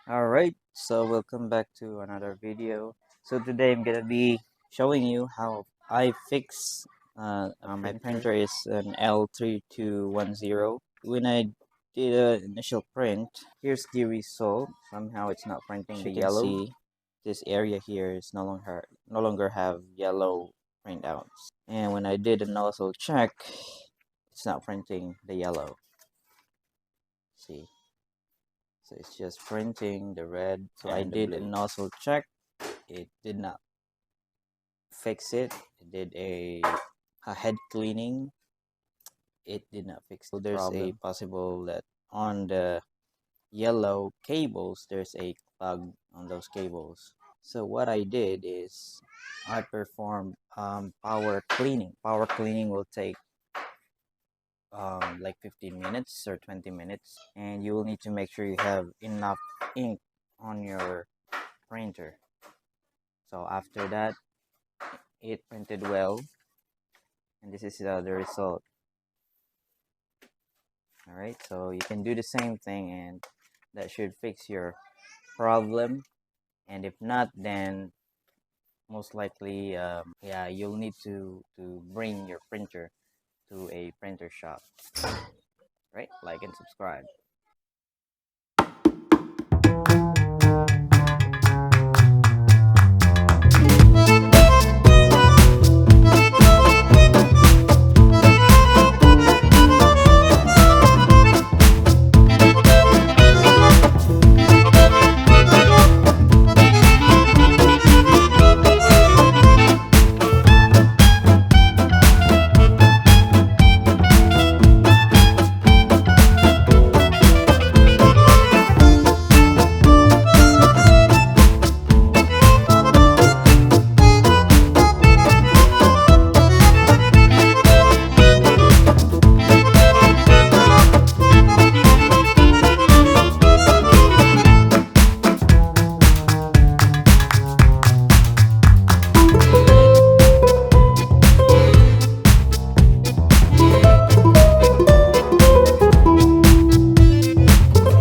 Alright, so welcome back to another video. So today I'm gonna be showing you how I fix my printer is an L3210. When I did an initial print, here's the result. Somehow it's not printing the yellow. See, this area here is no longer have yellow printouts. And when I did a nozzle check, it's not printing the yellow. See. So it's just printing the red. So I did a nozzle check. It did not fix it. It did a head cleaning. It did not fix the problem. There's a possible that on the yellow cables, there's a clog on those cables. So what I did is I performed power cleaning. Power cleaning will take like 15 minutes or 20 minutes, and you will need to make sure you have enough ink on your printer. So after that, it printed well, and this is the result. All right, so you can do the same thing, and that should fix your problem. And if not, then most likely, yeah, you'll need to bring your printer to a printer shop. Right, like and subscribe.